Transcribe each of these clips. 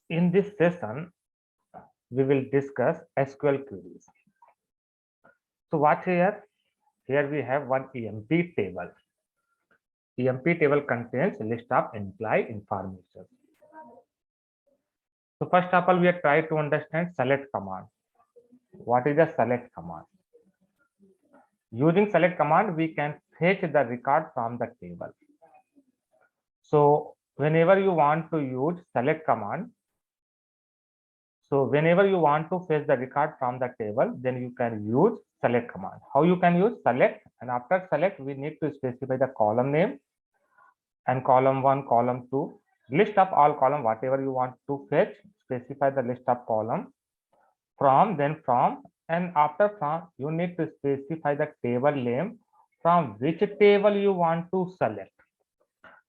In this session, we will discuss SQL queries. So what here? Here we have one EMP table. EMP table contains a list of employee information. So first of all, we are trying to understand select command. What is a select command? Using select command, we can fetch the record from the table. So whenever you want to use select command, so whenever you want to fetch the record from the table, then you can use select command. How you can use select? And after select, we need to specify the column name and column 1, column 2, list of all column, whatever you want to fetch, specify the list of column from, then from, and after from, you need to specify the table name from which table you want to select.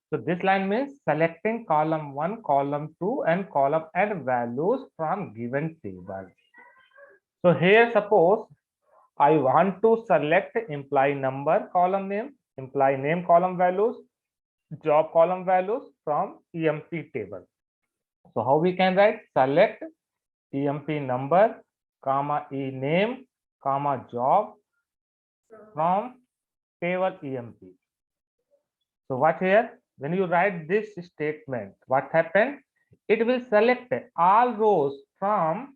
So this line means selecting column 1, column 2, and column n values from given table. So here suppose I want to select employee number column name, employee name column values, job column values from EMP table. So how we can write? Select EMP number, comma e name, comma job from table EMP. So what here? When you write this statement, what happened? It will select all rows from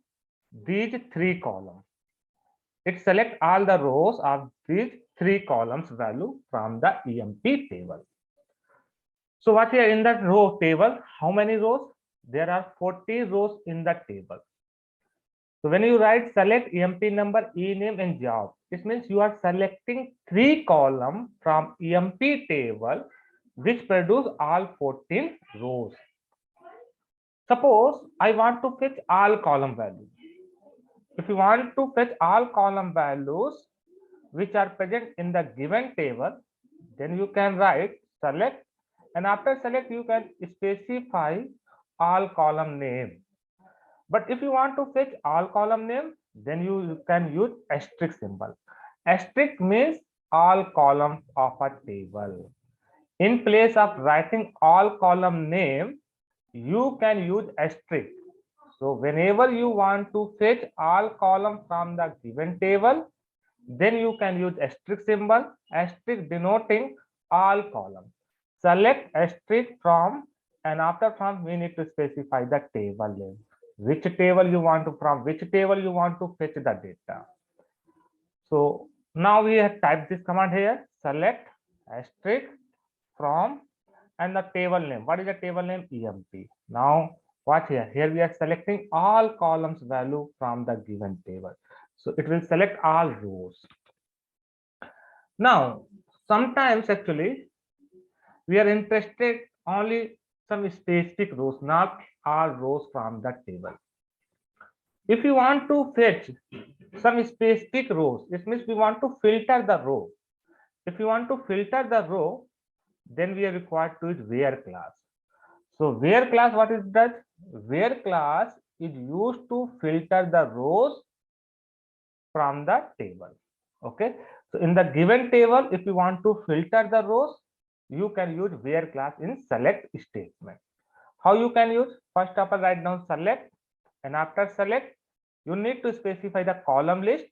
these 3 columns. It select all the rows of these 3 columns value from the EMP table. So what here in that row table, how many rows? There are 40 rows in the table. So when you write select EMP number, e name and job, it means you are selecting 3 columns from EMP table which produce all 14 rows. Suppose I want to fetch all column values. If you want to fetch all column values which are present in the given table, then you can write select, and after select you can specify all column name. But if you want to fetch all column name, then you can use asterisk symbol. Asterisk means all columns of a table. In place of writing all column name, you can use asterisk. So whenever you want to fetch all columns from the given table, then you can use asterisk symbol, asterisk denoting all columns. Select asterisk from, and after from we need to specify the table name. Which table you want to, from which table you want to fetch the data. So now we have typed this command here, select asterisk from and the table name. What is the table name? EMP. Now watch here. Here we are selecting all columns value from the given table. So it will select all rows. Now sometimes actually we are interested only some specific rows, not all rows from the table. If you want to fetch some specific rows, it means we want to filter the row. If you want to filter the row, then we are required to use where class. So where class, what it does? Where class is used to filter the rows from the table. Okay. So in the given table, if you want to filter the rows, you can use where class in select statement. How you can use? First of all, write down select, and after select, you need to specify the column list.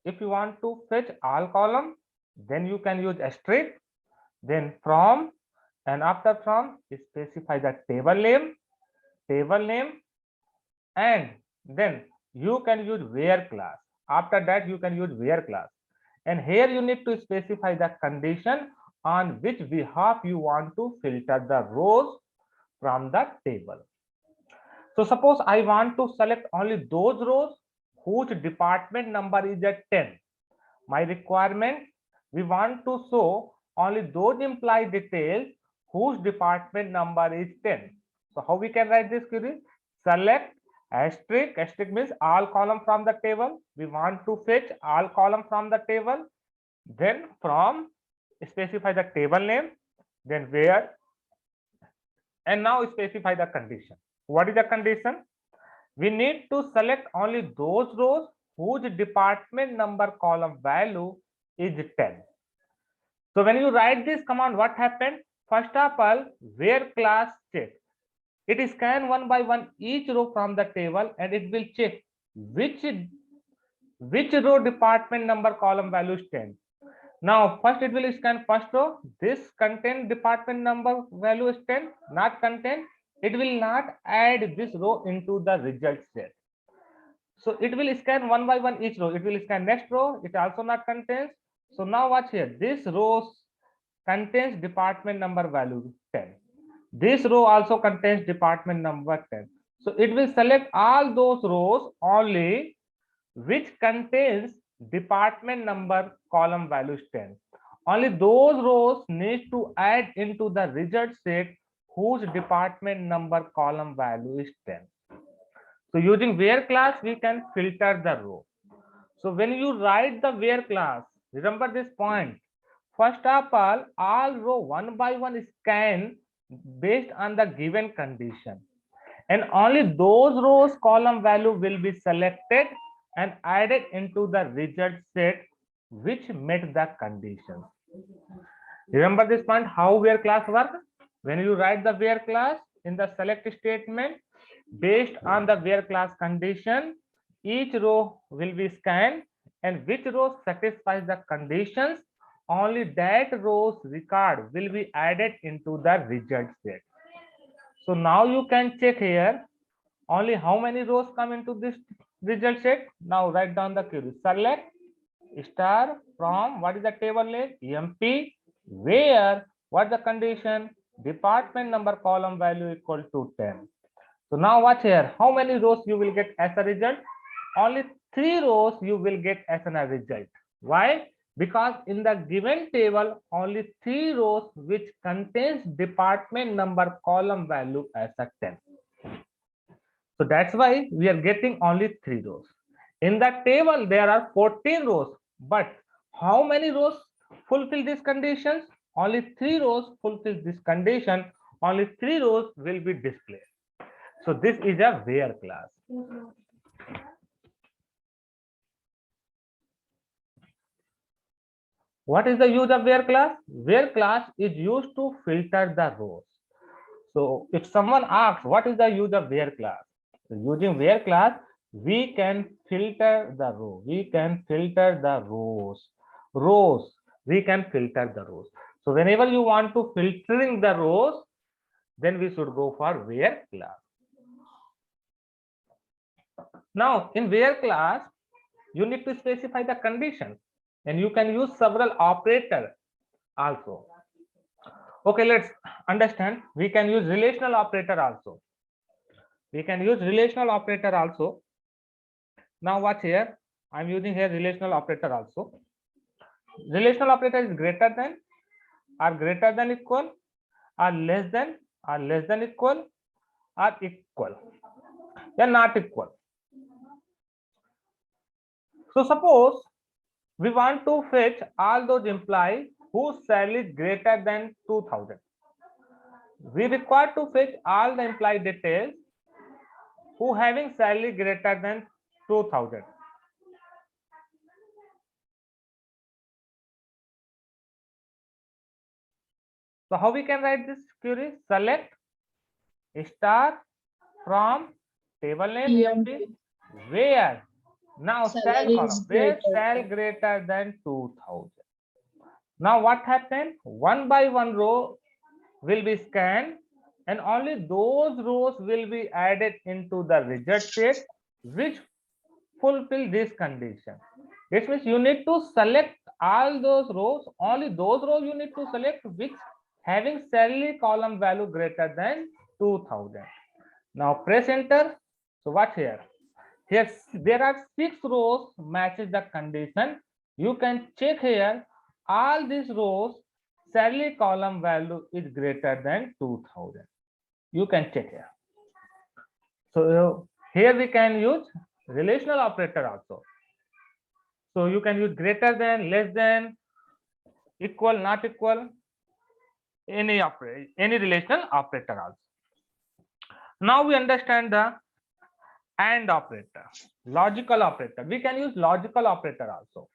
If you want to fetch all column, then you can use asterisk, then from, and after from specify the table name, and then you can use where class. After that you can use where class, and here you need to specify the condition on which behalf you want to filter the rows from the table. So suppose I want to select only those rows whose department number is at 10. My requirement, we want to show only those employee details whose department number is 10. So how we can write this query? Select asterisk, asterisk means all column from the table. We want to fetch all column from the table. Then from, specify the table name, then where, and now specify the condition. What is the condition? We need to select only those rows whose department number column value is 10. So when you write this command, what happened? First of all, where class check. it scan one by one each row from the table, and it will check which row department number column value is 10. Now first it will scan first row. This contain department number value is 10, not contain. It will not add this row into the result set. So it will scan one by one each row. It will scan next row. It also not contains. So now watch here. This row contains department number value 10. This row also contains department number 10. So it will select all those rows only which contains department number column value is 10. Only those rows need to add into the result set whose department number column value is 10. So using where class, we can filter the row. So when you write the where class, remember this point. First of all row one by one scan based on the given condition. And only those rows column value will be selected and added into the result set which met the conditions. Remember this point, how where class work? When you write the where class in the select statement, based on the where class condition, each row will be scanned, and which row satisfies the conditions, only that row's record will be added into the result set. So now you can check here only how many rows come into this result set. Now write down the query. Select star from, what is the table name? EMP, where, what the condition? Department number column value equal to 10. So now watch here, how many rows you will get as a result? Only 3 rows you will get as a result. Why? Because in the given table, only 3 rows which contains department number column value as a 10. So that's why we are getting only 3 rows. In the table, there are 14 rows, but how many rows fulfill these conditions? Only 3 rows fulfill this condition. Only 3 rows will be displayed. So this is a where class. What is the use of where class? Where class is used to filter the rows. So if someone asks what is the use of where class? So using where class, we can filter the row. We can filter the rows. We can filter the rows. So whenever you want to filtering the rows, then we should go for where class. Now in where class, you need to specify the conditions, and you can use several operators also. Okay, let's understand. We can use relational operator also. We can use relational operator also. Now watch here. I'm using here relational operator also. Relational operator is greater than equal, or less than equal, or equal. They are not equal. So suppose we want to fetch all those employees whose salary is greater than 2000. We require to fetch all the employee details who having salary greater than 2000. So how we can write this query? Select star from table name EMP, where now cell column, where cell greater than 2000. Now what happened? One by one row will be scanned, and only those rows will be added into the result set which fulfill this condition. This means you need to select all those rows, only those rows you need to select which having salary column value greater than 2000. Now press enter. So watch here. Here there are 6 rows matches the condition. You can check here all these rows salary column value is greater than 2000. You can check here. So here we can use relational operator also. So you can use greater than, less than, equal, not equal, any operator, any relational operator also. Now we understand the AND operator, logical operator. We can use logical operator also.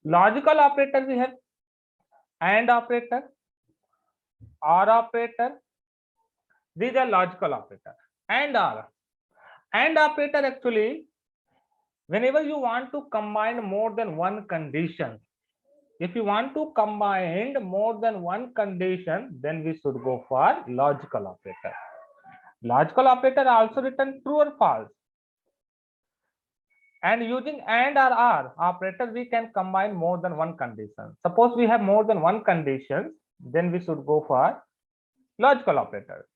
Logical operator we have AND operator, OR operator, These are logical operator. And operator actually, whenever you want to combine more than one condition, if you want to combine more than one condition, then we should go for logical operator. Logical operator also written true or false. And using and or operator, we can combine more than one condition. Suppose we have more than one condition, then we should go for logical operator.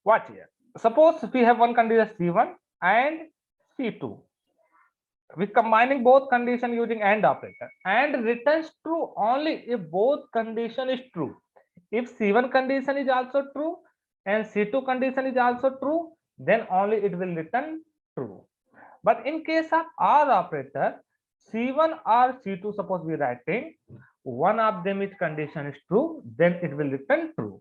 Watch here. Suppose we have one condition C1 and C2. With combining both condition using and operator, and returns true only if both condition is true. If C1 condition is also true and C2 condition is also true, then only it will return true. But in case of OR operator, C1 or C2, suppose we are writing one of them is condition is true, then it will return true.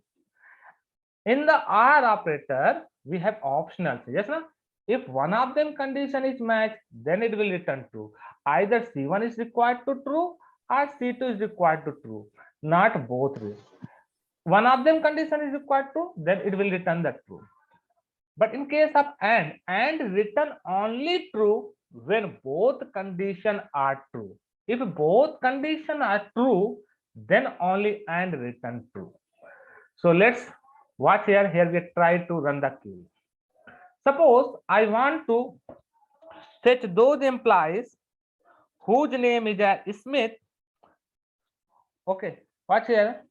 In the OR operator, we have optionals. Yes, no? If one of them condition is matched, then it will return true. Either C1 is required to true or C2 is required to true, not both ways. One of them condition is required to, then it will return the true. But in case of and return only true when both conditions are true. If both conditions are true, then only and return true. So let's watch here. Here we try to run the query. Suppose I want to fetch those employees whose name is Smith. Okay, watch here.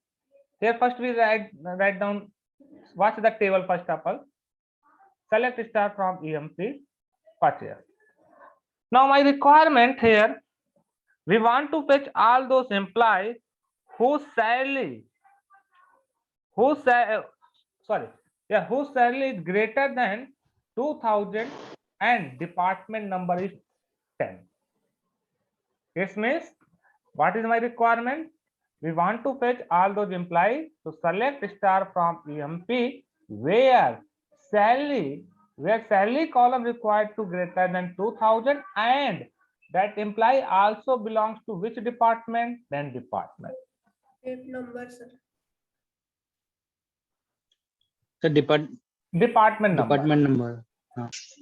Here first we write down. Watch the table first of all. Select star from EMP. Watch here. Now my requirement here, we want to fetch all those employees whose salary, whose salary is greater than 2000 and department number is 10. This means what is my requirement? We want to fetch all those employees. So select star from EMP where salary column required to greater than 2000 and that employee also belongs to which department? Then department. Number, sir. The department number.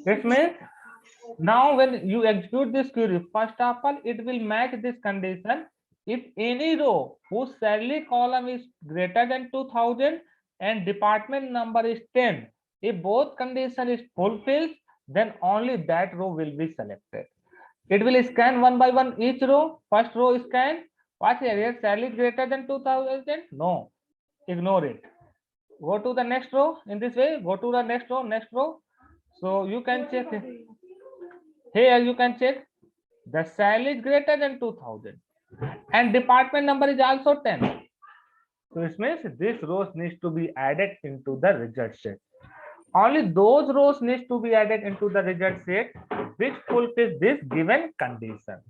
This means now when you execute this query, first of all, it will match this condition. If any row whose salary column is greater than 2000 and department number is 10, if both condition is fulfilled, then only that row will be selected. It will scan one by one each row. First row scan. Watch here, salary is greater than 2000? No, ignore it. Go to the next row in this way. Go to the next row. So you can check here. You can check the salary is greater than 2000 and department number is also 10. So it means this rows needs to be added into the result set. Only those rows needs to be added into the result set which fulfills this given condition.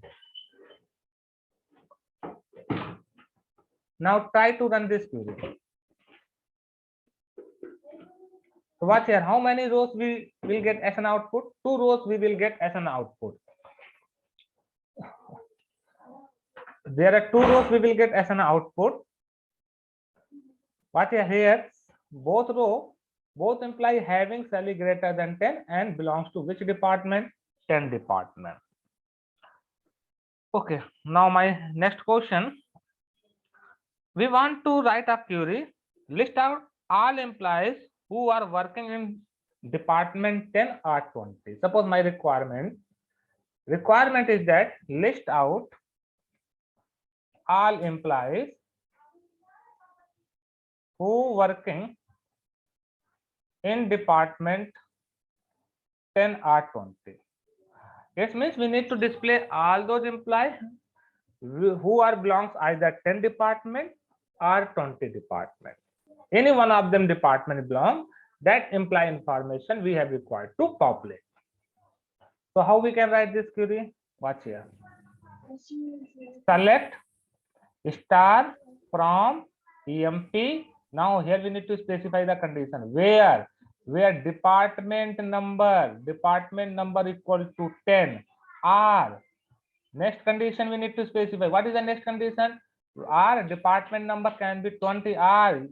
Now try to run this query. So watch here, how many rows we will get as an output? 2 rows we will get as an output. There are 2 rows we will get as an output. Watch here, both employee having salary greater than 10 and belongs to which department? 10 department. Okay, now my next question. We want to write a query, list out all employees who are working in department 10 or 20. Suppose my requirement is that list out all employees who working in department 10 or 20. It means we need to display all those employees who are belongs either 10 department or 20 department. Any one of them department belong, that employee information we have required to populate. So how we can write this query? Watch here. Select star from EMP. Now here we need to specify the condition where department number equal to 10 or next condition we need to specify. What is the next condition? Or department number can be 20 or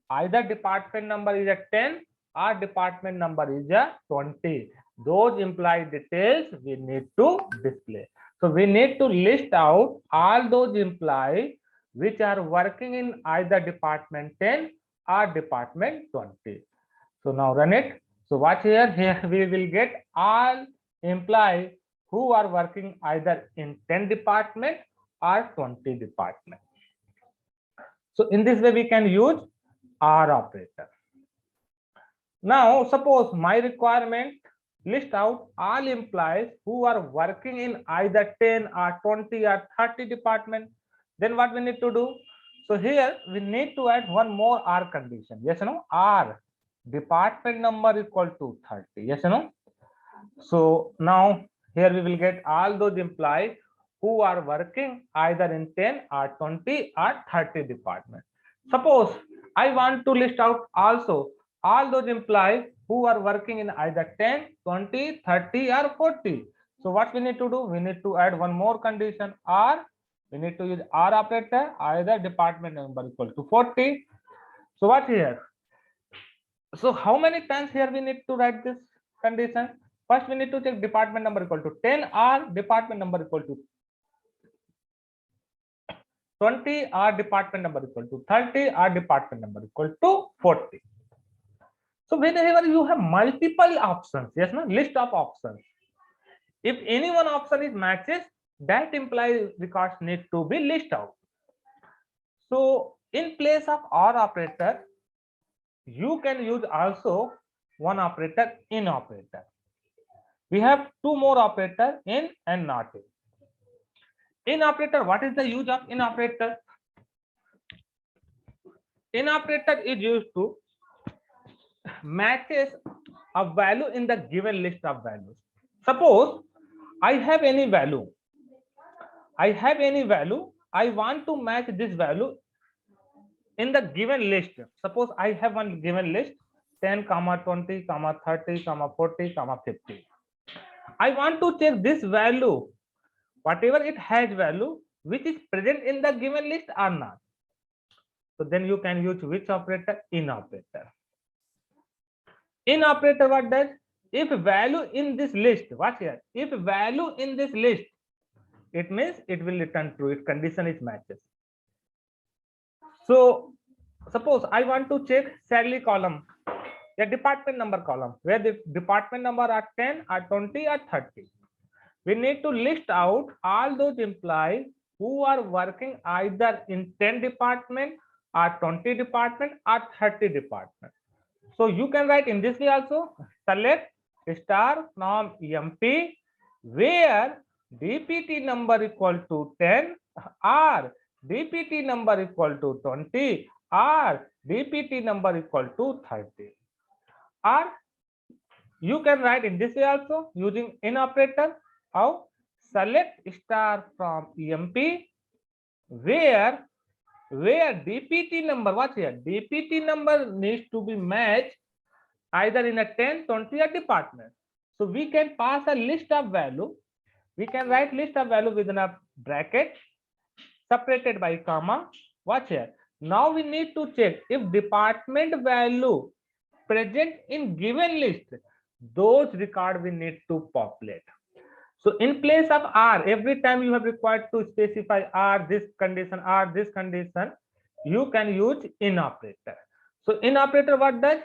either department number is at 10 our department number is 20. Those employee details we need to display. So we need to list out all those employees which are working in either department 10 or department 20. So now run it. So watch here. Here we will get all employees who are working either in 10 department or 20 department. So in this way we can use OR operator. Now suppose my requirement list out all employees who are working in either 10 or 20 or 30 department. Then what we need to do? So here we need to add one more OR condition. Yes or no? OR department number equal to 30. Yes or no? So now here we will get all those employees who are working either in 10 or 20 or 30 department. Suppose I want to list out also all those employees who are working in either 10, 20, 30 or 40. So what we need to do? We need to add one more condition, or we need to use OR operator, either department number equal to 40. So what here? So how many times here we need to write this condition? First we need to check department number equal to 10 or department number equal to 20 or department number equal to 30 or department number equal to 40. So whenever you have multiple options, yes, no, list of options. If any one option is matches, that implies records need to be listed out. So in place of OR operator, you can use also one operator, in operator. We have two more operator, in and not in. In operator, what is the use of in operator? In operator is used to matches a value in the given list of values. Suppose I have any value. I want to match this value in the given list. Suppose I have one given list 10, 20, 30, 40, 50. I want to check this value, whatever it has value, which is present in the given list or not. So then you can use which operator? In operator. In operator, what does? If value in this list, watch here. If value in this list, it means it will return true if condition is matches. So suppose I want to check salary column, the department number column, where the department number are 10 or 20 or 30. We need to list out all those employees who are working either in 10 department or 20 department or 30 department. So you can write in this way also, select star from EMP where DPT number equal to 10 or DPT number equal to 20 or DPT number equal to 30. Or you can write in this way also using in operator. How? Select star from EMP where DPT number, watch here, DPT number needs to be matched either in a 10, 20 or department. So we can pass a list of value. We can write list of value within a bracket separated by comma. Watch here. Now we need to check if department value present in given list, those record we need to populate. So in place of R, every time you have required to specify R this condition, you can use in operator. So in operator, what does?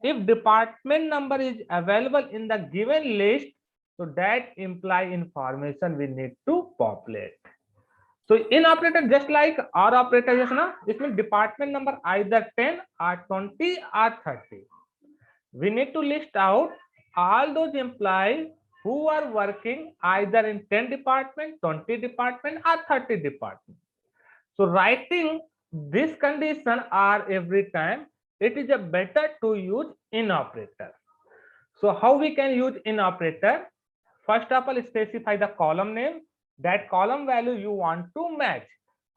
If department number is available in the given list, so that imply information we need to populate. So in operator, just like OR operator, yes, no? This means department number either 10 or 20 or 30. We need to list out all those employees who are working either in 10 department, 20 department or 30 department. So writing this condition or every time, it is a better to use in operator. So how we can use in operator? First of all, specify the column name, that column value you want to match.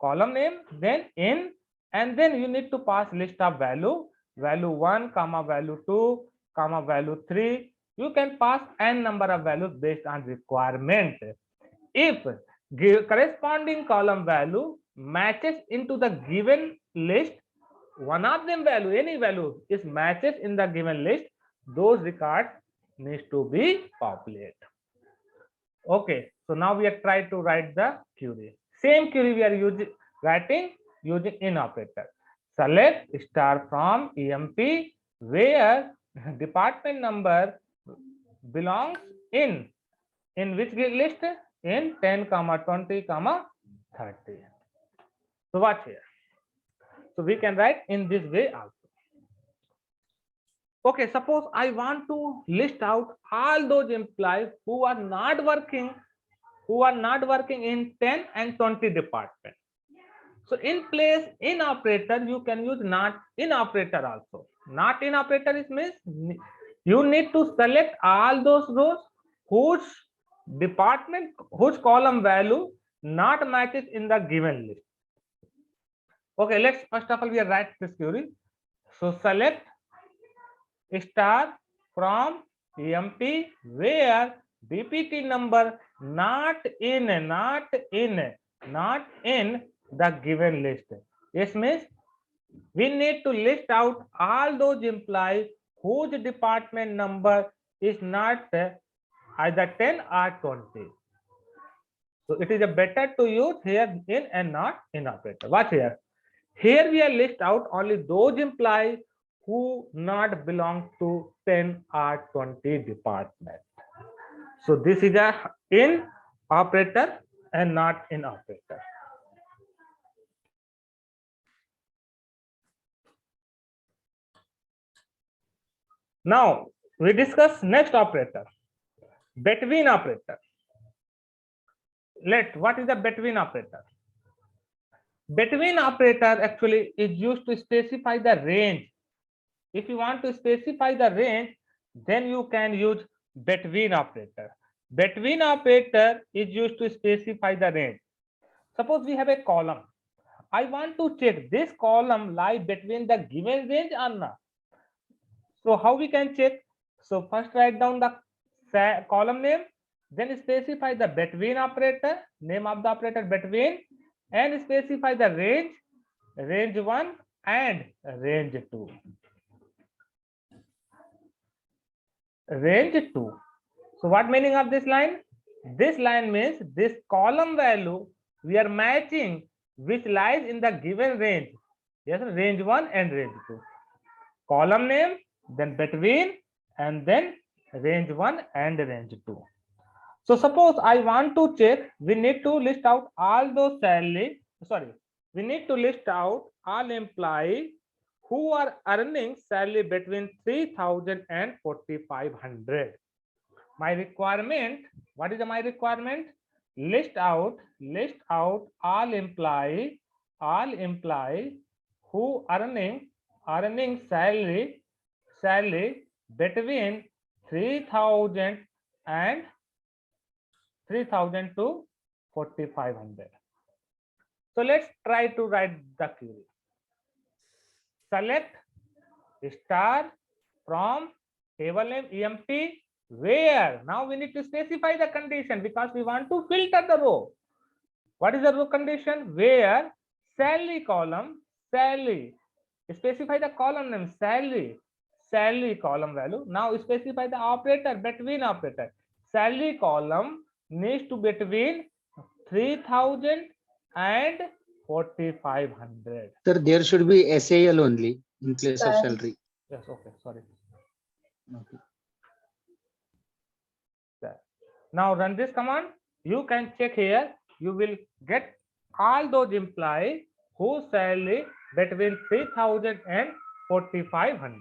Column name, then in, and then you need to pass list of value 1, comma value 2, comma value 3. You can pass n number of values based on requirement. If corresponding column value matches into the given list, one of them value, any value is matches in the given list, those records needs to be populated. Okay, so now we are trying to write the query. Same query we are writing using in operator. Select star from EMP where department number belongs in which list? In 10, 20, 30. So watch here. So we can write in this way also. Okay, suppose I want to list out all those employees who are not working in 10 and 20 department. So in place in operator, you can use not in operator also. Not in operator is means you need to select all those rows whose department, whose column value not matches in the given list. Okay, let's first of all we write this query. So select star from EMP where DPT number not in the given list. Yes, means we need to list out all those employees whose department number is not either 10 or 20. So it is a better to use here in and not in operator. Watch here. Here we are list out only those employees who not belong to 10 or 20 department. So this is a in operator and not in operator. Now we discuss next operator, between operator. What is the between operator? Between operator actually is used to specify the range. If you want to specify the range, then you can use between operator. Between operator is used to specify the range. Suppose we have a column. I want to check this column lie between the given range or not. So how we can check? So first write down the column name, then specify the between operator, name of the operator between, and specify the range 1 and range 2. Range 2. So what meaning of this line? This line means this column value we are matching which lies in the given range. Yes, range 1 and range 2. Column name, then between, and then range 1 and range 2. So suppose I want to check, we need to list out all those we need to list out all employees who are earning salary between 3,000 and 4,500. My requirement, what is my requirement? List out all employees who earning salary between 3,000 and 3,000 to 4,500. So let's try to write the query. Select star from table name EMP where. Now we need to specify the condition because we want to filter the row. What is the row condition? Where salary column, salary, specify the column name salary column value. Now specify the operator, between operator. Salary column needs to between 3,000 and 4,500. Sir, there should be SAL only in place of salary. Yes, okay, sorry. Okay. Now run this command. You can check here. You will get all those employees whose salary between 3,000 and 4,500.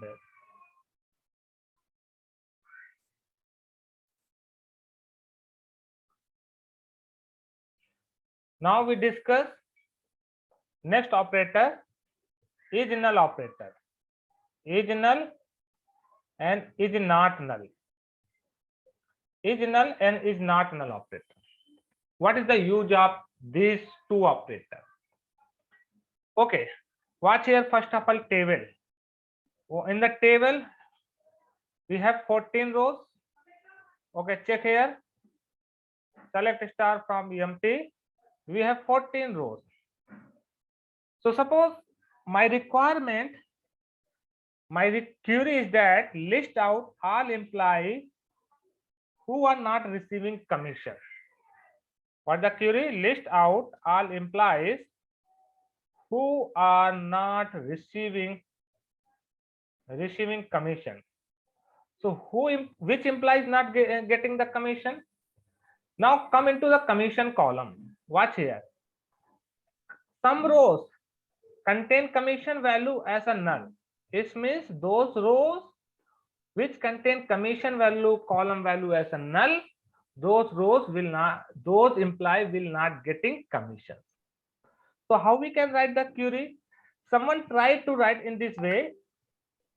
Now we discuss next operator, is null operator. Is null and is not null. Is null and is not null operator. What is the use of these two operators? Okay, watch here first of all table. In the table we have 14 rows. Okay, check here. Select star from EMP. We have 14 rows. So suppose my requirement My query is that list out all employees who are not receiving commission. What the query? List out all employees who are not receiving commission. So which employee is not getting the commission? Now come into the commission column. Watch here. Some rows contain commission value as a null. It means those rows which contain commission value, column value as a null, those employees will not getting commission. So how we can write the query? Someone tried to write in this way.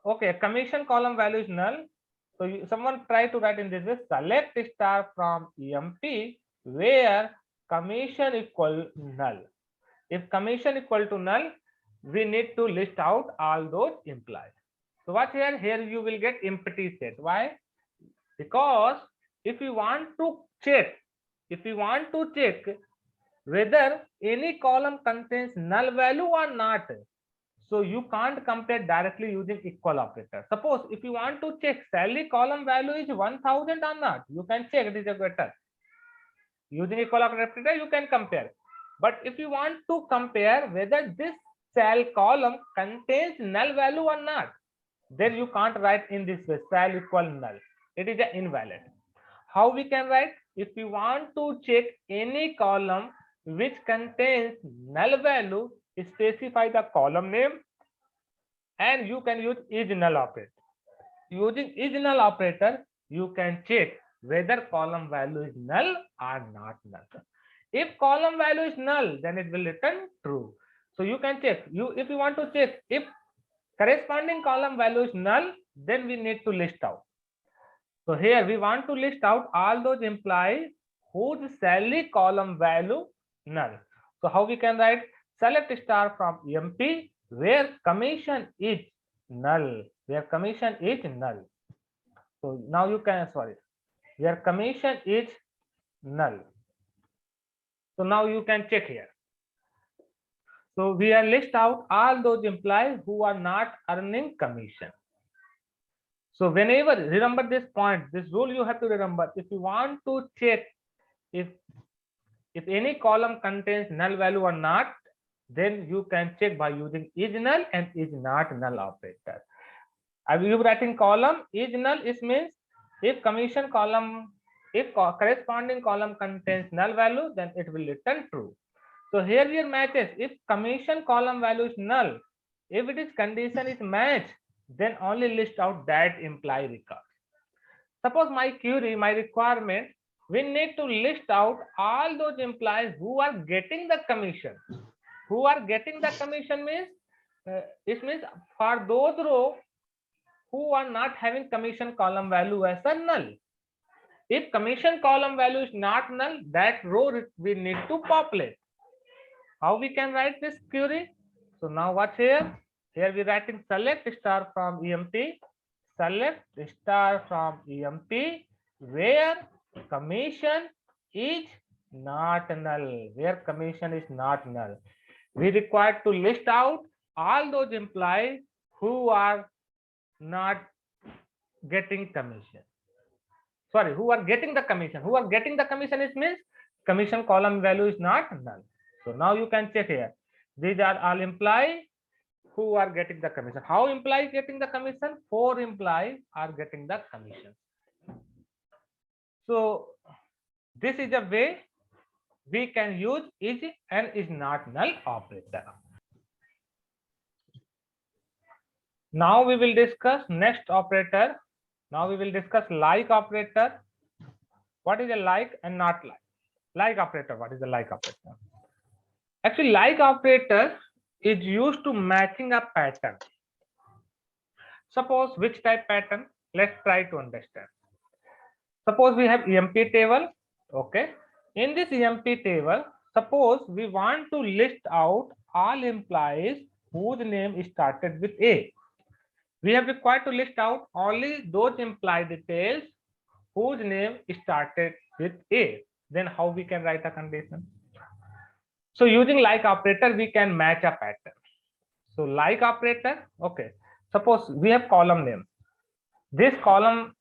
Okay, commission column value is null. So someone tried to write in this way: select star from EMP where commission equal null. If commission equal to null, we need to list out all those employees. So what here? Here you will get empty set. Why? Because if you want to check whether any column contains null value or not, so you can't compare directly using equal operator. Suppose if you want to check salary column value is 1000 or not, you can check it is a better. Using equal operator, you can compare. But if you want to compare whether this cell column contains null value or not, then you can't write in this way, cell equal null. It is invalid. How we can write? If you want to check any column which contains null value, specify the column name and you can use is null operator. Using is null operator, you can check whether column value is null or not null. If column value is null, then it will return true. So you can check. If you want to check if corresponding column value is null, then we need to list out. So here we want to list out all those employees whose salary column value null. So how we can write? Select star from EMP where commission is null. Where commission is null. So now you can, where commission is null. So now you can check here. So we are list out all those employees who are not earning commission. So whenever, remember this point, this rule you have to remember. If you want to check if any column contains null value or not, then you can check by using is null and is not null operator. Are you writing column is null? It means if commission column, if corresponding column contains null value, then it will return true. So here we matches. If commission column value is null, if it is condition is match, then only list out that employee record. Suppose my query, my requirement, we need to list out all those employees who are getting the commission. Who are getting the commission means, it means for those rows who are not having commission column value as a null. If commission column value is not null, that row we need to populate. How we can write this query? So now what's here? Here we writing select star from EMP, select star from EMP where commission is not null. Where commission is not null. We require to list out all those employees who are not getting commission. Sorry, who are getting the commission. Who are getting the commission, it means commission column value is not null. So now you can check here. These are all employees who are getting the commission. How employees getting the commission? 4 employees are getting the commission. So this is a way we can use is and is not null operator. Now we will discuss next operator. Now we will discuss like operator. What is a like and not like? Like operator. What is a like operator? Actually, like operator is used to matching a pattern. Suppose which type pattern? Let's try to understand. Suppose we have EMP table. Okay. In this EMP table, suppose we want to list out all employees whose name started with A. We have required to list out only those employee details whose name started with A. Then how we can write a condition? So using like operator, we can match a pattern. So like operator, okay. Suppose we have column name. This column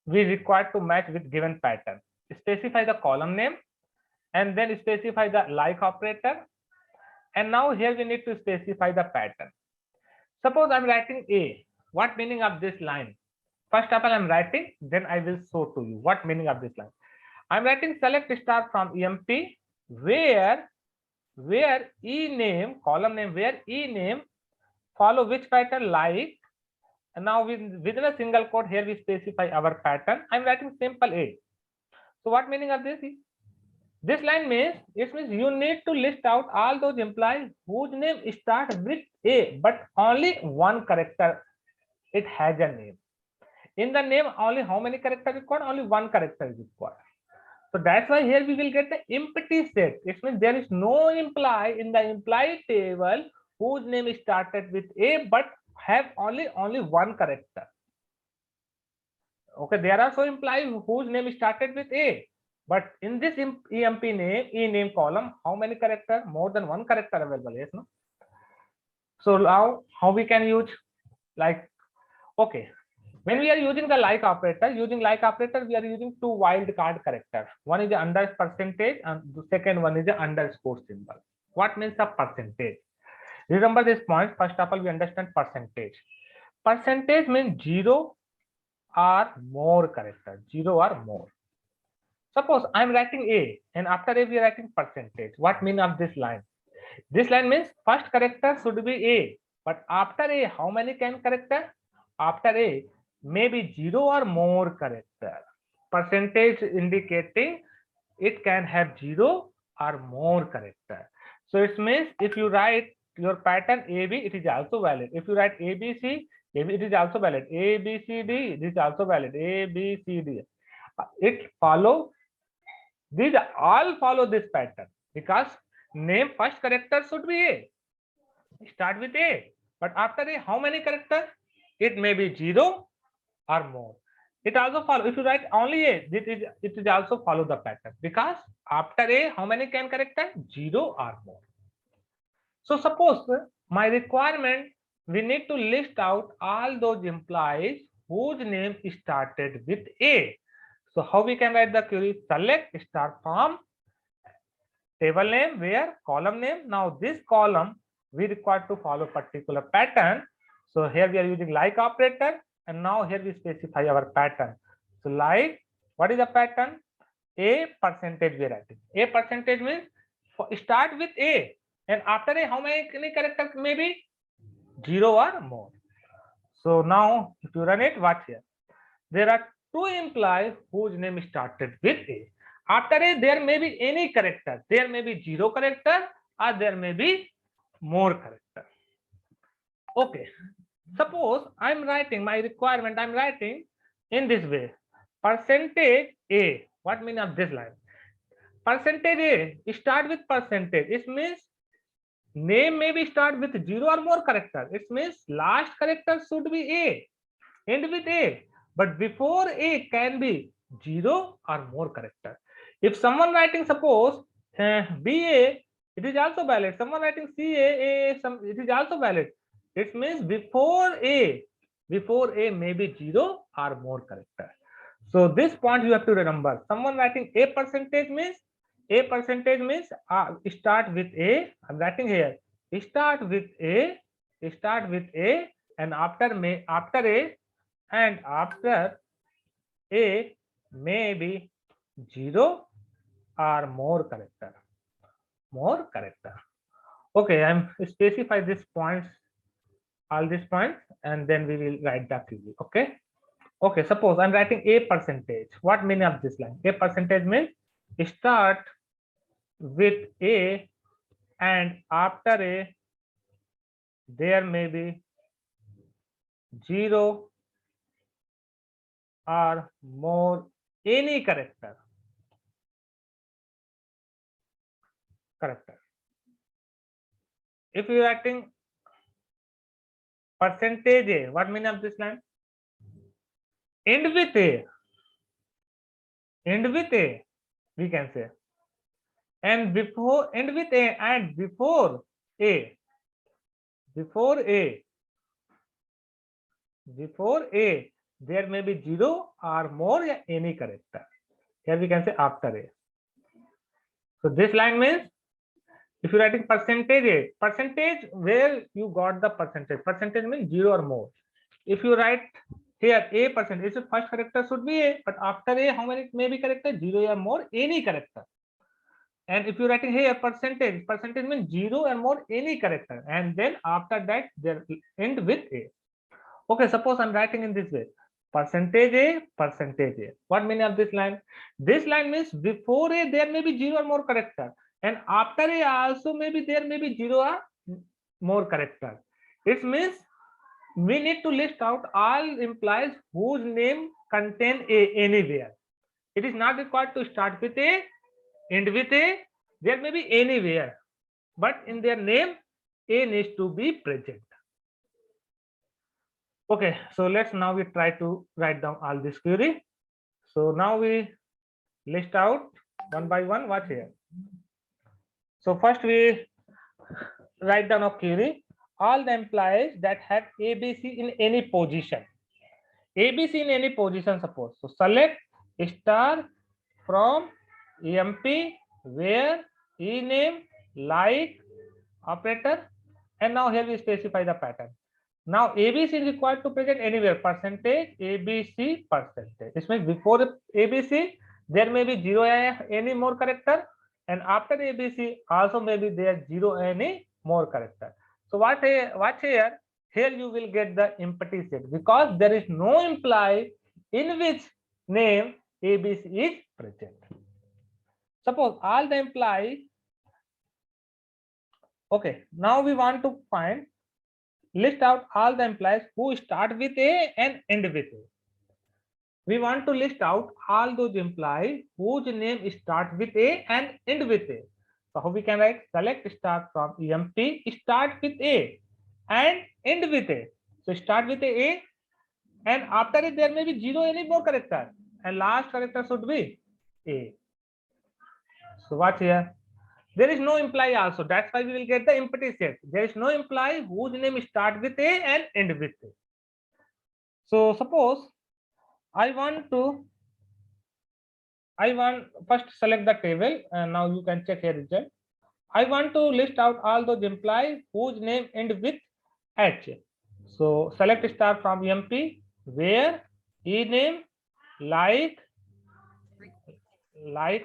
we require to match with given pattern. Specify the column name and then specify the like operator. And now here we need to specify the pattern. Suppose I'm writing A. What meaning of this line? First of all, I'm writing, then I will show to you what meaning of this line. I'm writing select star from EMP where E name, column name, where E name follow which pattern like. And now within a single quote here we specify our pattern. I'm writing simple A. So what meaning of this is? This line means it means you need to list out all those employees whose name starts with A, but only one character it has a name. In the name, only how many characters required? Only one character is required. So that's why here we will get the empty set. It means there is no employee in the employee table whose name is started with A, but have only one character. Okay, there are some employees whose name is started with A. But in this EMP name, E name column, how many characters? More than one character available, yes, no? So now how we can use like, okay, when we are using the like operator, we are using two wildcard characters. One is the under percentage and the second one is the underscore symbol. What means the percentage? Remember this point. First of all, we understand percentage. Percentage means 0 or more characters, 0 or more. Suppose I'm writing A and after A we are writing percentage. What mean of this line? This line means first character should be A, but after A, how many can character? After A, maybe 0 or more character. Percentage indicating it can have 0 or more character. So it means if you write your pattern AB, it is also valid. If you write ABC, it is also valid. ABCD, it is also valid. ABCD. It follow. These all follow this pattern because name first character should be A. Start with A. But after A, how many characters? It may be 0 or more. It also follow. If you write only A, it is also follow the pattern because after A, how many can character? 0 or more. So suppose my requirement, we need to list out all those employees whose name started with A. So how we can write the query? Select star from table name where column name. Now this column we require to follow particular pattern. So here we are using like operator and now here we specify our pattern. So like, what is the pattern? A percentage we are writing. A percentage means start with A and after A how many characters may be? 0 or more. So now if you run it, watch here. There are two employees whose name started with A. After A, there may be any character. There may be 0 character or there may be more character. Okay. Suppose I'm writing my requirement, I'm writing in this way. Percentage A. What mean of this line? Percentage A, start with percentage. It means name may be start with 0 or more character. It means last character should be A. End with A. But before A can be 0 or more character. If someone writing suppose BA, it is also valid. Someone writing CA, it is also valid. It means before A may be 0 or more character. So this point you have to remember. Someone writing A percentage means start with A. I'm writing here. Start with A, and after A and after A may be 0 or more character. Okay, I'm specify these points, all these points, and then we will write the query. Okay, suppose I'm writing A percentage. What meaning of this line? A percentage means start with A and after A there may be 0 or more any character. If you are writing percentage A, what meaning of this line? End with A, we can say. And before end with A and before A before A there may be 0 or more any character. Here we can say after A. So this line means if you're writing percentage A, percentage where you got the percentage. Percentage means 0 or more. If you write here A percentage, the first character should be A, but after A, how many may be character? 0 or more, any character. And if you're writing here percentage, percentage means 0 or more, any character. And then after that, they end with A. Okay, suppose I'm writing in this way. Percentage A, percentage A. What meaning of this line? This line means before A, there may be 0 or more character. And after A also maybe there may be 0 or more character. It means we need to list out all employees whose name contain A anywhere. It is not required to start with A, end with A. There may be anywhere, but in their name, A needs to be present. Okay, so let's now we try to write down all this query. So now we list out one by one. Watch here. So first we write down a query. All the employees that have ABC in any position. ABC in any position, suppose. So select star from EMP where E name like operator, and now here we specify the pattern. Now ABC is required to present anywhere, percentage ABC percentage. This means before ABC there may be 0 any more character, and after ABC also maybe there 0 any more character. So watch here. Here you will get the empty set because there is no employee in which name ABC is present. Suppose all the employees. Okay, now we want to find list out all the employees who start with A and end with A. We want to list out all those employees whose name start with A and end with A. So how we can write? Select star from EMP, start with A and end with A. So start with A and after it there may be 0 any more character and last character should be A. So watch here. There is no employee also. That's why we will get the empty set. There is no employee whose name start with A and end with A. So suppose I want first select the table and now you can check here result. I want to list out all those employees whose name end with H. So select star from EMP where E name like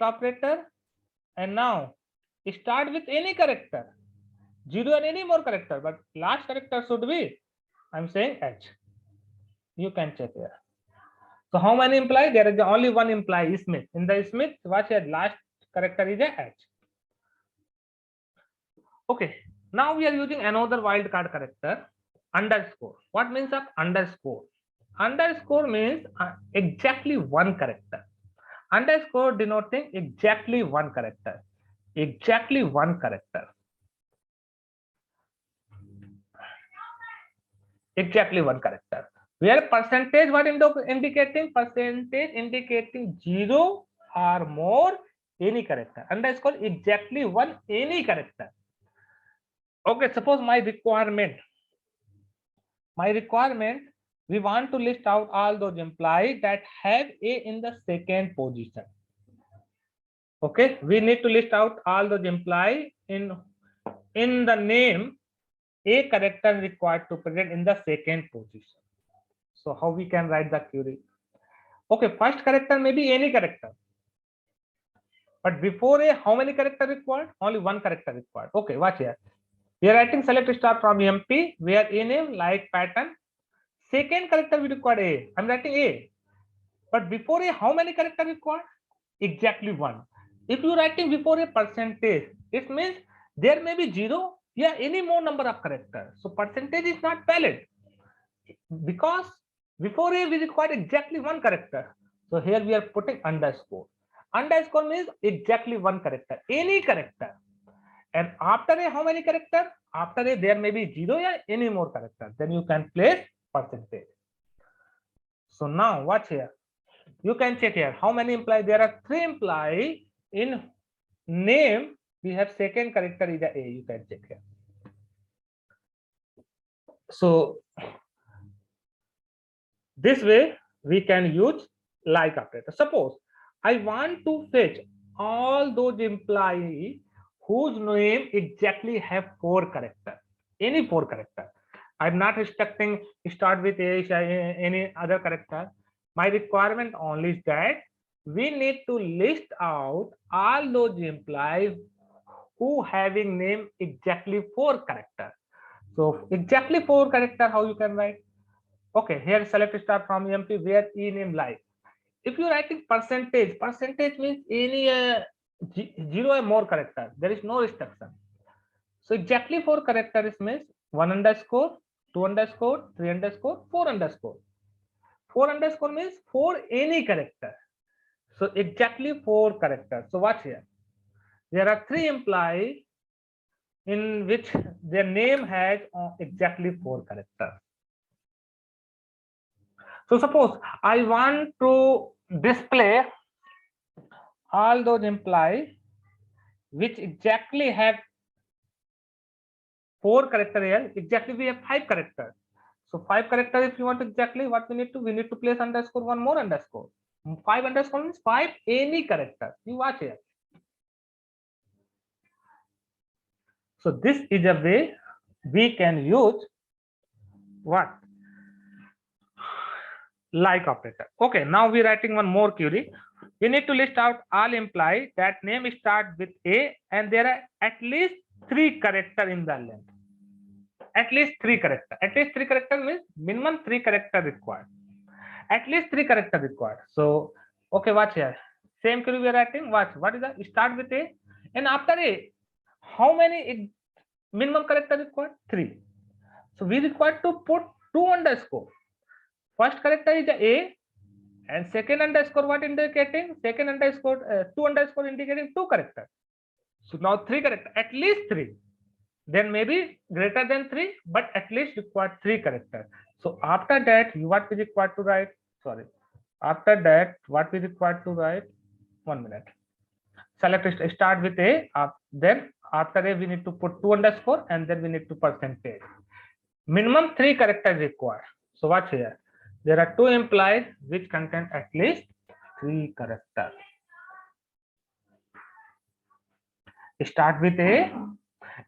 operator, and now start with any character, 0 and any more character, but last character should be, I'm saying H. You can check here. So how many employees? There is only one employee, Smith. In the Smith, watch here, last character is a H. Okay, now we are using another wildcard character, underscore. What means of underscore? Underscore means exactly one character. Underscore denoting exactly one character. Exactly one character. Exactly one character. Where percentage, what indicating? Percentage indicating 0 or more any character. Underscore exactly one any character. Okay, suppose my requirement, we want to list out all those employees that have A in the second position. Okay, we need to list out all those employees in the name A character required to present in the second position. So how we can write the query? Okay, first character may be any character. But before A, how many character required? Only one character required. Okay, watch here. We are writing select star from EMP where A name like pattern. Second character we require A. I'm writing A. But before A, how many character required? Exactly one. If you writing before a percentage, it means there may be 0, yeah, any more number of characters. So percentage is not valid because before A we require exactly one character. So here we are putting underscore. Underscore means exactly one character, any character. And after A, how many characters? After A, there may be 0 or any more characters. Then you can place percentage. So now watch here. You can check here how many employees. There are 3 employees in name. We have second character is a. You can check here. So This way we can use like operator. Suppose I want to fetch all those employees whose name exactly have 4 characters, any 4 characters. I'm not restricting start with any other character. My requirement only is that we need to list out all those employees who having name exactly 4 characters. So exactly 4 character, how you can write? Okay, here select start from EMP where E name lies. If you're writing percentage, percentage means any zero or more character. There is no restriction. So exactly 4 characters means 1 underscore, 2 underscore, 3 underscore, 4 underscore. 4 underscore means for any character. So exactly 4 characters. So watch here. There are 3 employees in which their name has exactly 4 characters. So suppose I want to display all those employees which exactly have 4 characters here. Exactly we have 5 characters. So 5 characters, if you want exactly what we need to place underscore, one more underscore. 5 underscore means 5 any character. You watch here. So this is a way we can use what? Like operator. Okay, now we're writing one more query. We need to list out all employees that name starts with A and there are at least 3 characters in the length. At least 3 characters. At least 3 characters means minimum 3 characters required. At least 3 characters required. So, okay, watch here. Same query we are writing. Watch. What is that? Start with A. And after A, how many minimum characters required? 3. So we require to put 2 underscore. First character is A and second underscore what indicating? Second underscore 2 underscore indicating 2 characters. So now 3 characters, at least 3. Then maybe greater than 3, but at least required 3 characters. So after that, what we required to write? Sorry. After that, what we required to write? 1 minute. Select start with A. Then after A, we need to put 2 underscore and then we need to percentage. Minimum 3 characters required. So watch here. There are 2 implies which contain at least 3 characters. Start with A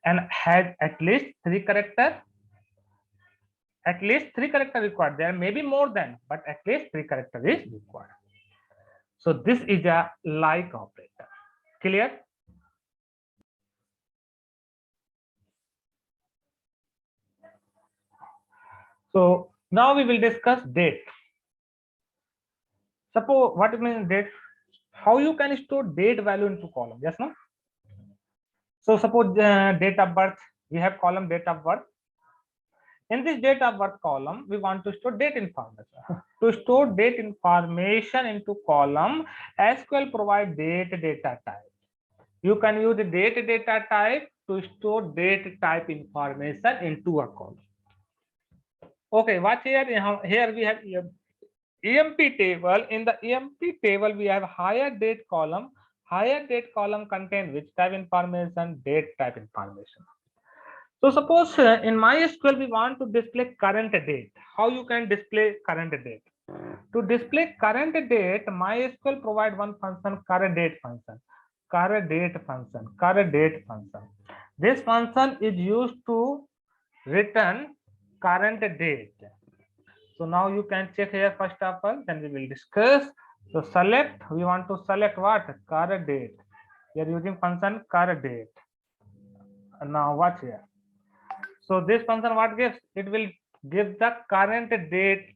and has at least 3 characters. At least 3 characters required. There may be more than, but at least 3 characters is required. So this is a like operator. Clear? So now we will discuss date. Suppose what it means date, how you can store date value into column. Yes, no? So suppose date of birth, we have column date of birth. In this date of birth column, we want to store date information. To store date information into column, SQL provide date data type. You can use the date data type to store date type information into a column. Okay, watch here. Here we have EMP table. In the EMP table, we have higher date column. Higher date column contain which type information? Date type information. So suppose in MySQL we want to display current date. How you can display current date? To display current date, MySQL provide one function, current date function. Current date function. Current date function. This function is used to return current date. So now you can check here first of all, then we will discuss. So select, we want to select what? Current date. We are using function current date. Now watch here. So this function what gives? It will give the current date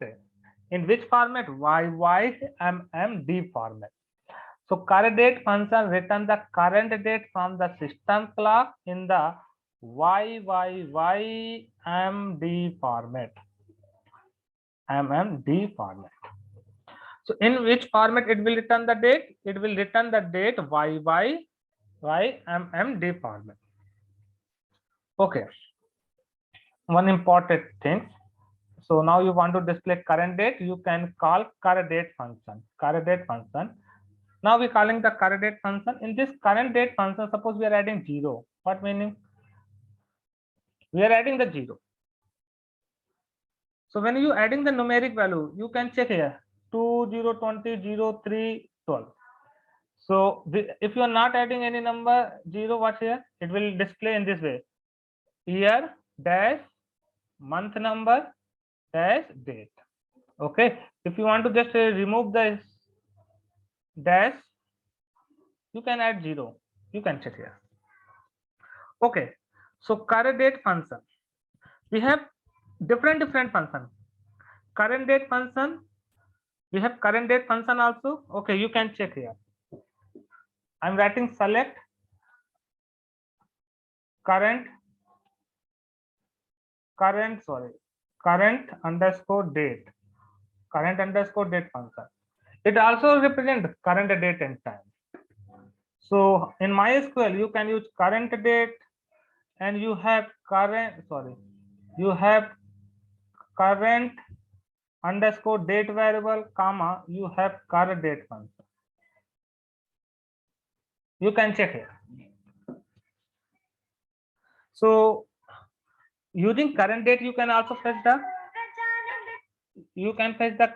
in which format? YYMMD format. So current date function return the current date from the system clock in the YYYMD format. MMD format. So in which format it will return the date? It will return the date YYYMMD format. Okay. One important thing. So now you want to display current date, you can call current date function. Current date function. Now we're calling the current date function. In this current date function, suppose we are adding 0. What meaning? We are adding the 0. So when you adding the numeric value, you can check here 2, 0, 20, 0, 3, 12. So if you are not adding any number 0, watch here, it will display in this way: year dash month number dash date. Okay, if you want to just remove the dash, you can add 0. You can check here. Okay, so current date function, we have different function. Current date function, we have current date function also. Okay, you can check here. I'm writing select current underscore date function. It also represents current date and time. So in MySQL, you can use current date, and you have current underscore date variable, comma, you have current date function. You can check here. So using current date, you can also fetch the current date. You can fetch the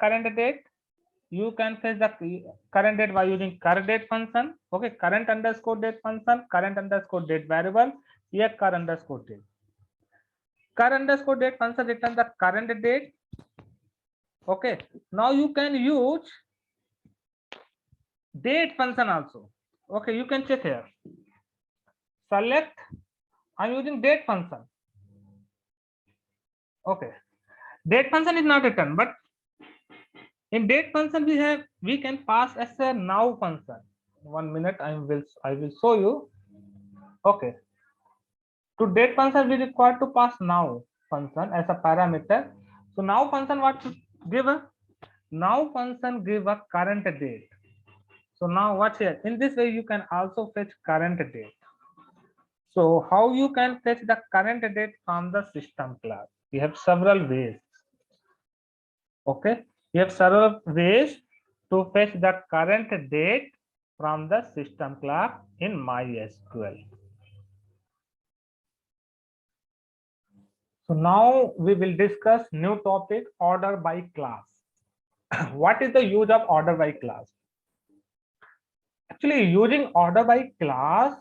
current date by using current date function. Okay, current underscore date function, current underscore date variable, here current underscore date. Current underscore date function return the current date. Okay, now you can use date function also. Okay, you can check here. Select, I'm using date function. Okay, date function is not written, but in date function we can pass as a now function. 1 minute, I will show you. Okay, to date function we require to pass now function as a parameter. So now function what to give a now function give a current date. So now watch here, in this way you can also fetch current date. So how you can fetch the current date from the system class? We have several ways. Okay, we have several ways to fetch the current date from the system class in MySQL. So now we will discuss new topic, order by class. What is the use of order by class? Actually, using order by class,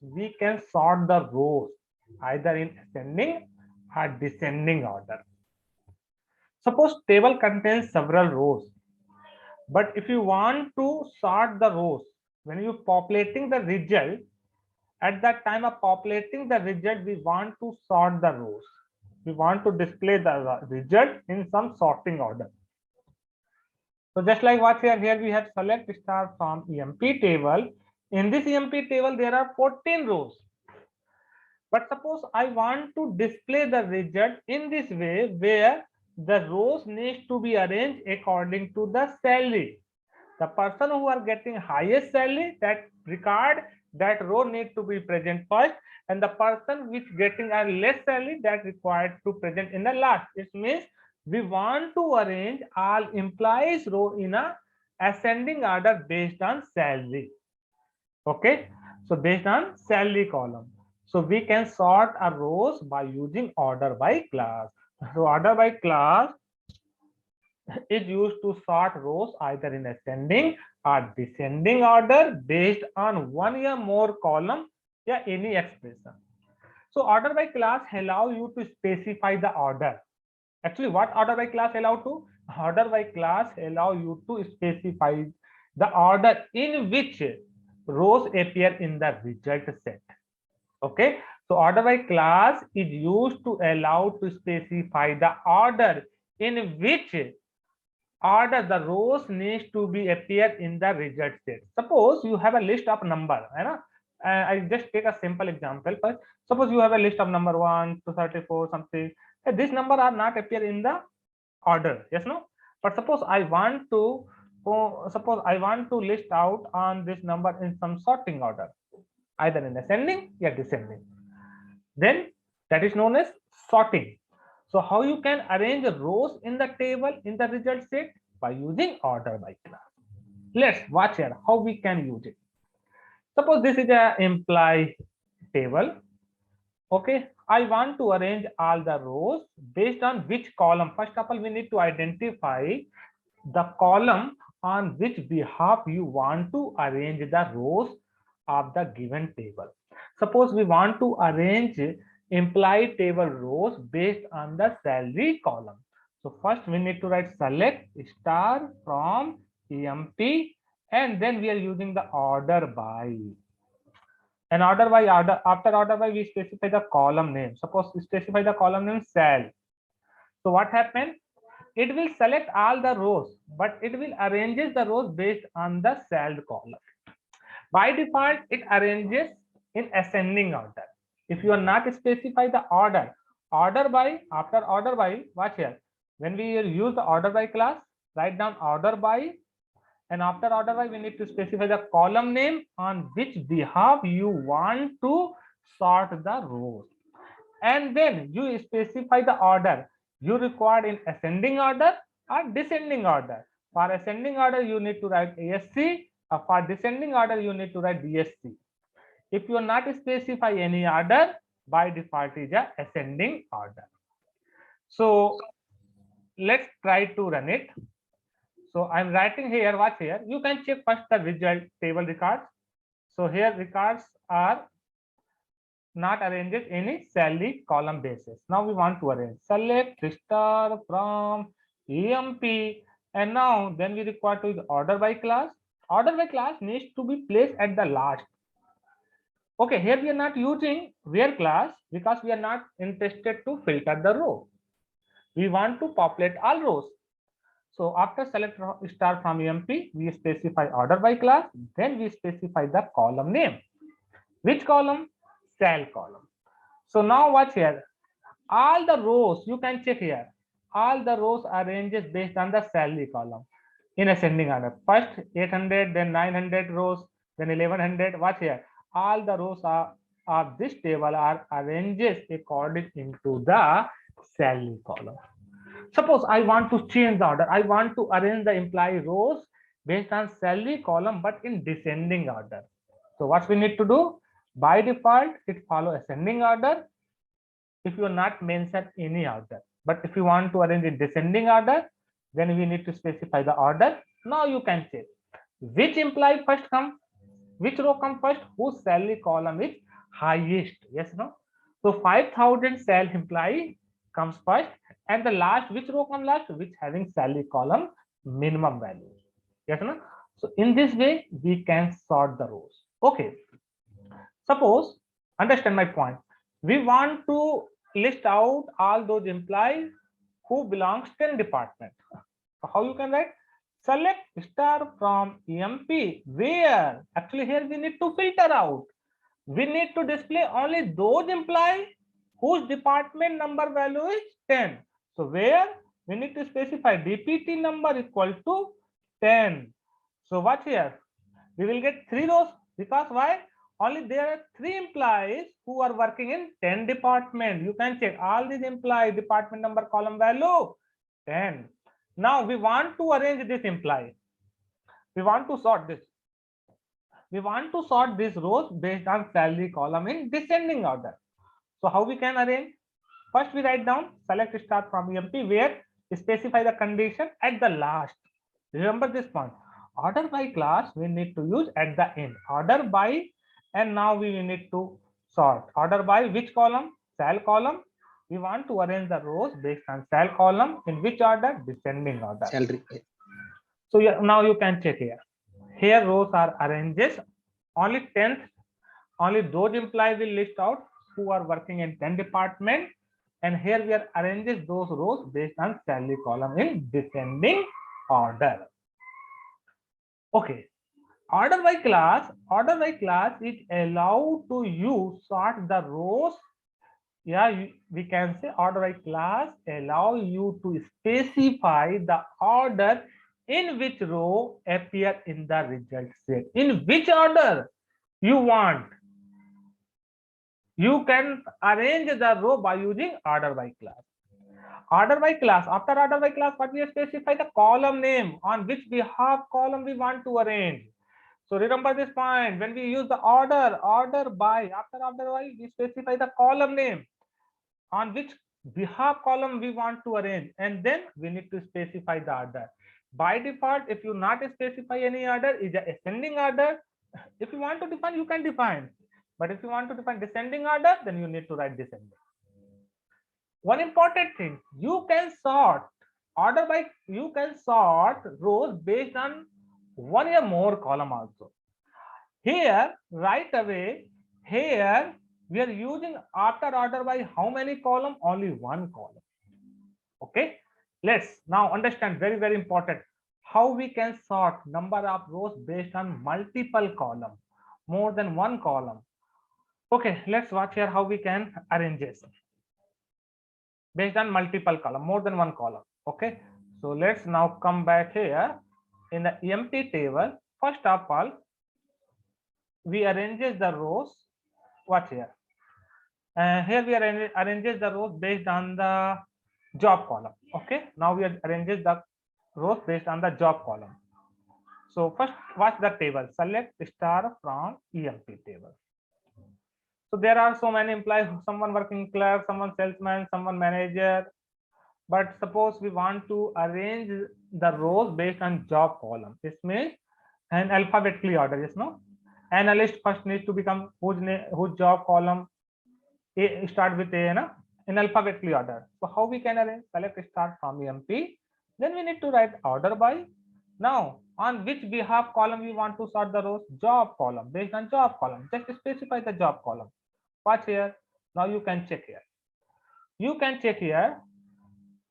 we can sort the rows either in ascending or descending order. Suppose table contains several rows, but if you want to sort the rows, when you populating the result, at that time of populating the result, we want to sort the rows. We want to display the result in some sorting order. So just like what here we have select star from EMP table. In this EMP table, there are 14 rows. But suppose I want to display the result in this way, where the rows needs to be arranged according to the salary. The person who are getting highest salary, that record, that row need to be present first, and the person which getting a less salary, that required to present in the last. It means we want to arrange all employees row in a ascending order based on salary. Okay, so based on salary column. So we can sort our rows by using order by class. So order by class is used to sort rows either in ascending or descending order based on one or more column or any expression. So order by class allow you to specify the order. Actually, what order by class allow to? Order by class allow you to specify the order in which rows appear in the result set. Okay, so order by class is used to allow to specify the order in which order the rows needs to be appear in the result set. Suppose you have a list of number, I just take a simple example first. Suppose you have a list of number 1 to 34 something. This number are not appear in the order, yes, no. But suppose I want to list out on this number in some sorting order, either in ascending or descending. Then that is known as sorting. So how you can arrange rows in the table in the result set? By using order by class. Let's watch here how we can use it. Suppose this is a employee table. Okay, I want to arrange all the rows based on which column. First of all, we need to identify the column on which behalf you want to arrange the rows of the given table. Suppose we want to arrange employee table rows based on the salary column. So first we need to write select star from EMP, and then we are using the order by. And order by order, after order by, we specify the column name. Suppose we specify the column name cell. So what happened? It will select all the rows, but it will arranges the rows based on the cell column. By default, it arranges in ascending order. If you are not specify the order, order by, after order by, watch here. When we use the order by class, write down order by, and after order by, we need to specify the column name on which behalf you want to sort the rows. And then you specify the order you require in ascending order or descending order. For ascending order, you need to write ASC. For descending order, you need to write DSC. If you are not specify any order, by default is a ascending order. So let's try to run it. So I'm writing here, watch here. You can check first the result table records. So here records are not arranged any salary column basis. Now we want to arrange select star from EMP, and now then we require to use order by class. Order by class needs to be placed at the last. Okay, here we are not using where class because we are not interested to filter the row. We want to populate all rows. So after select star from EMP, we specify order by class, then we specify the column name. Which column? Cell column. So now watch here. All the rows, you can check here. All the rows are arranged based on the salary column in ascending order. First 800, then 900 rows, then 1100. Watch here. All the rows of this table are arranged according into the salary column. Suppose I want to change the order. I want to arrange the employee rows based on salary column, but in descending order. So what we need to do? By default, it follow ascending order. If you are not mention any order, but if you want to arrange in descending order, then we need to specify the order. Now you can check which employee first come, which row come first, whose salary column is highest. Yes, no. So 5,000 cell employee comes first, and the last, which row come last, which having salary column minimum value. Yes, no. So in this way we can sort the rows. Okay. Suppose, understand my point. We want to list out all those employees who belongs to 10 department. So how you can write? Select star from EMP. Where? Actually here we need to filter out. We need to display only those employees whose department number value is 10. So where? We need to specify DPT number equal to 10. So watch here. We will get 3 rows because why? Only there are 3 employees who are working in 10 department. You can check all these employees department number column value 10. Now we want to arrange this employee. We want to sort this. We want to sort these rows based on salary column in descending order. So how we can arrange? First we write down select star from EMP where specify the condition at the last. Remember this point. Order by class we need to use at the end. Order by, and now we need to sort. Order by which column? Cell column. We want to arrange the rows based on cell column in which order? Descending order. Salary. So now you can check here. Here rows are arranged. Only 10th, only those employees will list out who are working in 10 department. And here we are arranging those rows based on salary column in descending order. Okay. Order by class is allowed to use sort the rows. Yeah, we can say order by class allow you to specify the order in which row appear in the result set. In which order you want. You can arrange the row by using order by class. Order by class. After order by class, what we specify the column name on which behalf column we want to arrange. So remember this point. When we use the order by, after order by, we specify the column name. on which behalf column we want to arrange, and then we need to specify the order. By default, if you not specify any order, is a ascending order. If you want to define, you can define, but if you want to define descending order, then you need to write descending. One important thing, you can sort order by, you can sort rows based on one or more column also. Here right away, here we are using after order by how many column? Only one column. Okay, let's now understand, very important, how we can sort number of rows based on multiple column, more than one column. Okay, let's watch here how we can arrange this based on multiple column, more than one column. Okay, so let's now come back here in the empty table. First of all, we arranges the rows. Watch here. Here we arranges the rows based on the job column. Okay, now we arranges the rows based on the job column. So first, watch the table. Select star from empty table. So there are so many employees, someone working clerk, someone salesman, someone manager. But suppose we want to arrange the rows based on job column. This means an alphabetically order. Yes, no. Analyst first needs to become whose job column A start with A, na, in alphabetically order. So how we can arrange? Select start from empty. Then we need to write order by. Now on which behalf column we want to sort the rows? Job column, based on job column. Just specify the job column. Watch here. Now you can check here. You can check here.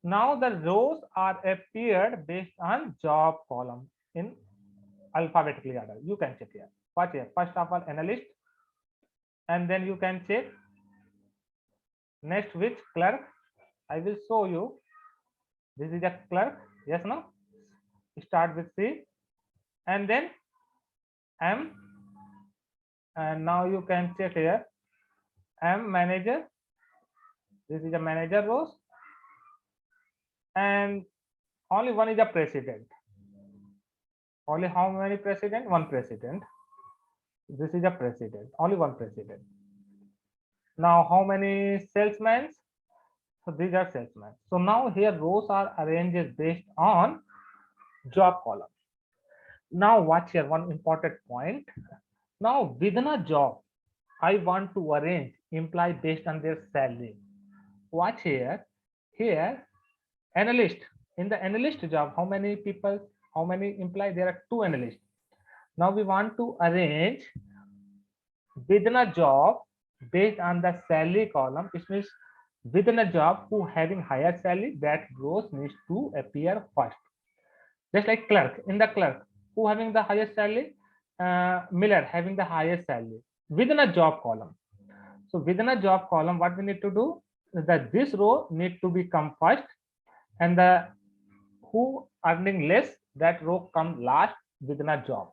Now the rows are appeared based on job column in alphabetically order. You can check here. Watch here. First of all, analyst, and then you can check next which clerk. I will show you. This is a clerk. Yes, no. Start with C, and then M, and now you can check here. M manager. This is a manager rows, and only one is a president. Only how many president? One president. This is a president. Only one president. Now how many salesmen? So these are salesmen. So now here rows are arranged based on job column. Now watch here one important point. Now within a job, I want to arrange employee based on their salary. Watch here. Here, analyst. In the analyst job, how many people, how many employees? There are two analysts. Now we want to arrange within a job based on the salary column. It means within a job who having higher salary, that rows needs to appear first. Just like clerk, in the clerk, who having the highest salary? Miller having the highest salary within a job column. So within a job column, what we need to do is that this row need to become first, and the who earning less, that row come last within a job.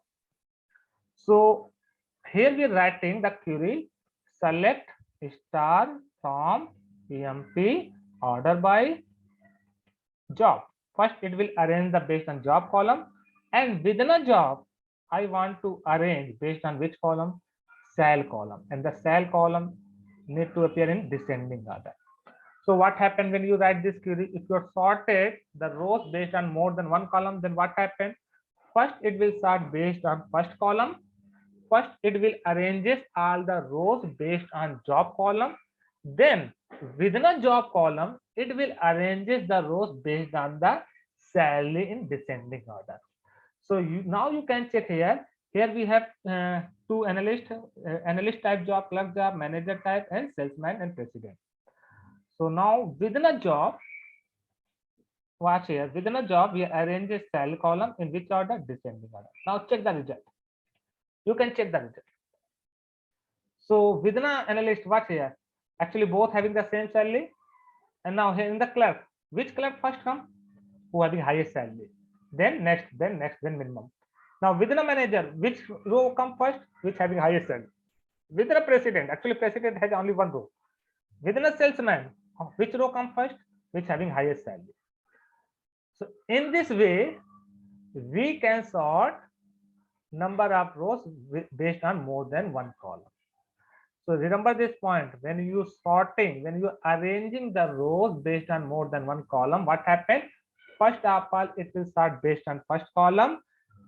So here we are writing the query, select star from empty order by job. First it will arrange the based on job column, and within a job I want to arrange based on which column? Cell column, and the cell column need to appear in descending order. So what happened when you write this query? If you are sorted the rows based on more than one column, then what happened? First it will sort based on first column. First it will arranges all the rows based on job column. Then within a job column, it will arranges the rows based on the salary in descending order. So now you can check here. Here we have two analyst type job, clerk job, manager type, and salesman and president. So now within a job, watch here, within a job we arrange a cell column in which order? Descending order. Now check the result. You can check the result. So within an analyst, watch here, actually both having the same salary. And now here in the clerk, which clerk first come? Who having highest salary, then next, then minimum. Now within a manager, which row come first? Which having highest salary. Within a president, actually president has only one row. Within a salesman, which row come first? Which having highest salary. So in this way, we can sort number of rows based on more than one column. So remember this point, when you sorting, when you arranging the rows based on more than one column, what happened? First of all, it will sort based on first column,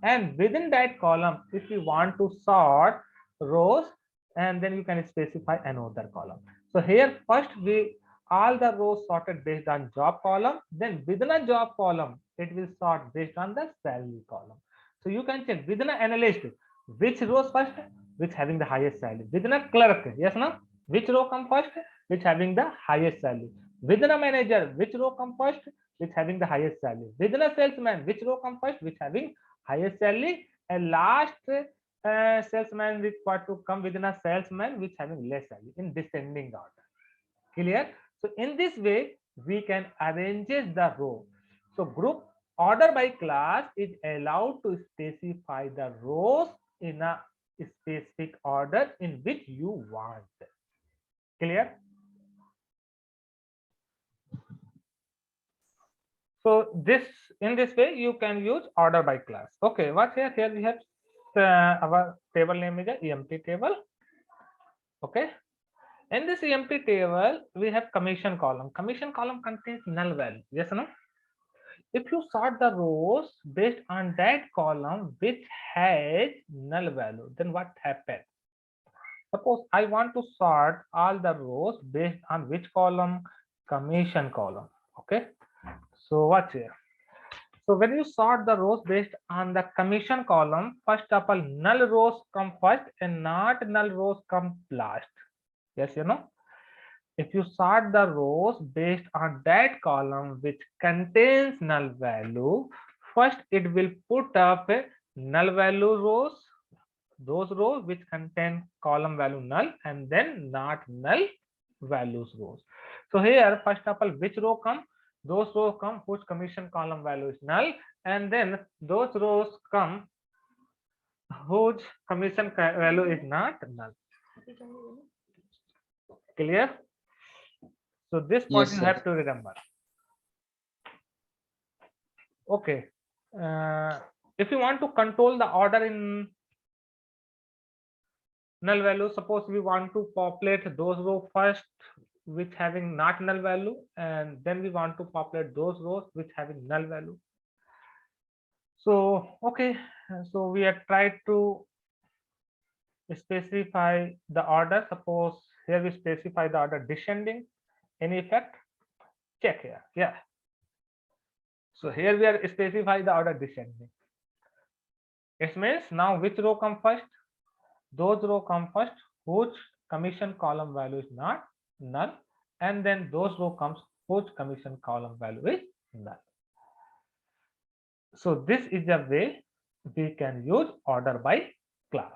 and within that column, if you want to sort rows, and then you can specify another column. So here first we all the rows sorted based on job column, then within a job column, it will sort based on the salary column. So you can check within an analyst, which rows first, which having the highest salary. Within a clerk, yes, no, which row come first, which having the highest salary. Within a manager, which row come first, which having the highest salary. Within a salesman, which row come first, which having highest salary. And last salesman required to come within a salesman which having less salary in descending order. Clear? So in this way we can arrange the row. So group order by class is allowed to specify the rows in a specific order in which you want. Clear? So this, in this way you can use order by class. Okay, what's here? Here we have our table name is a EMP table. Okay, in this EMP table we have commission column. Commission column contains null value. Yes or no? If you sort the rows based on that column which has null value, then what happens? Suppose I want to sort all the rows based on which column? Commission column. Okay, so what's here? So when you sort the rows based on the commission column, first of all, null rows come first and not null rows come last. Yes, you know. If you sort the rows based on that column which contains null value, first it will put up a null value rows, those rows which contain column value null, and then not null values rows. So here, first of all, which row come? Those rows come whose commission column value is null, and then those rows come whose commission value is not null. Clear? So this point Yes, you sir. have to remember. Okay. If you want to control the order in null value, suppose we want to populate those rows first which having not null value, and then we want to populate those rows which having null value. So okay, so we have tried to specify the order. Suppose here we specify the order descending. Any effect? Check here. Yeah. So here we are specify the order descending. It means now which row come first? Those row come first whose commission column value is not null, and then those row comes whose commission column value is null. So this is the way we can use order by class.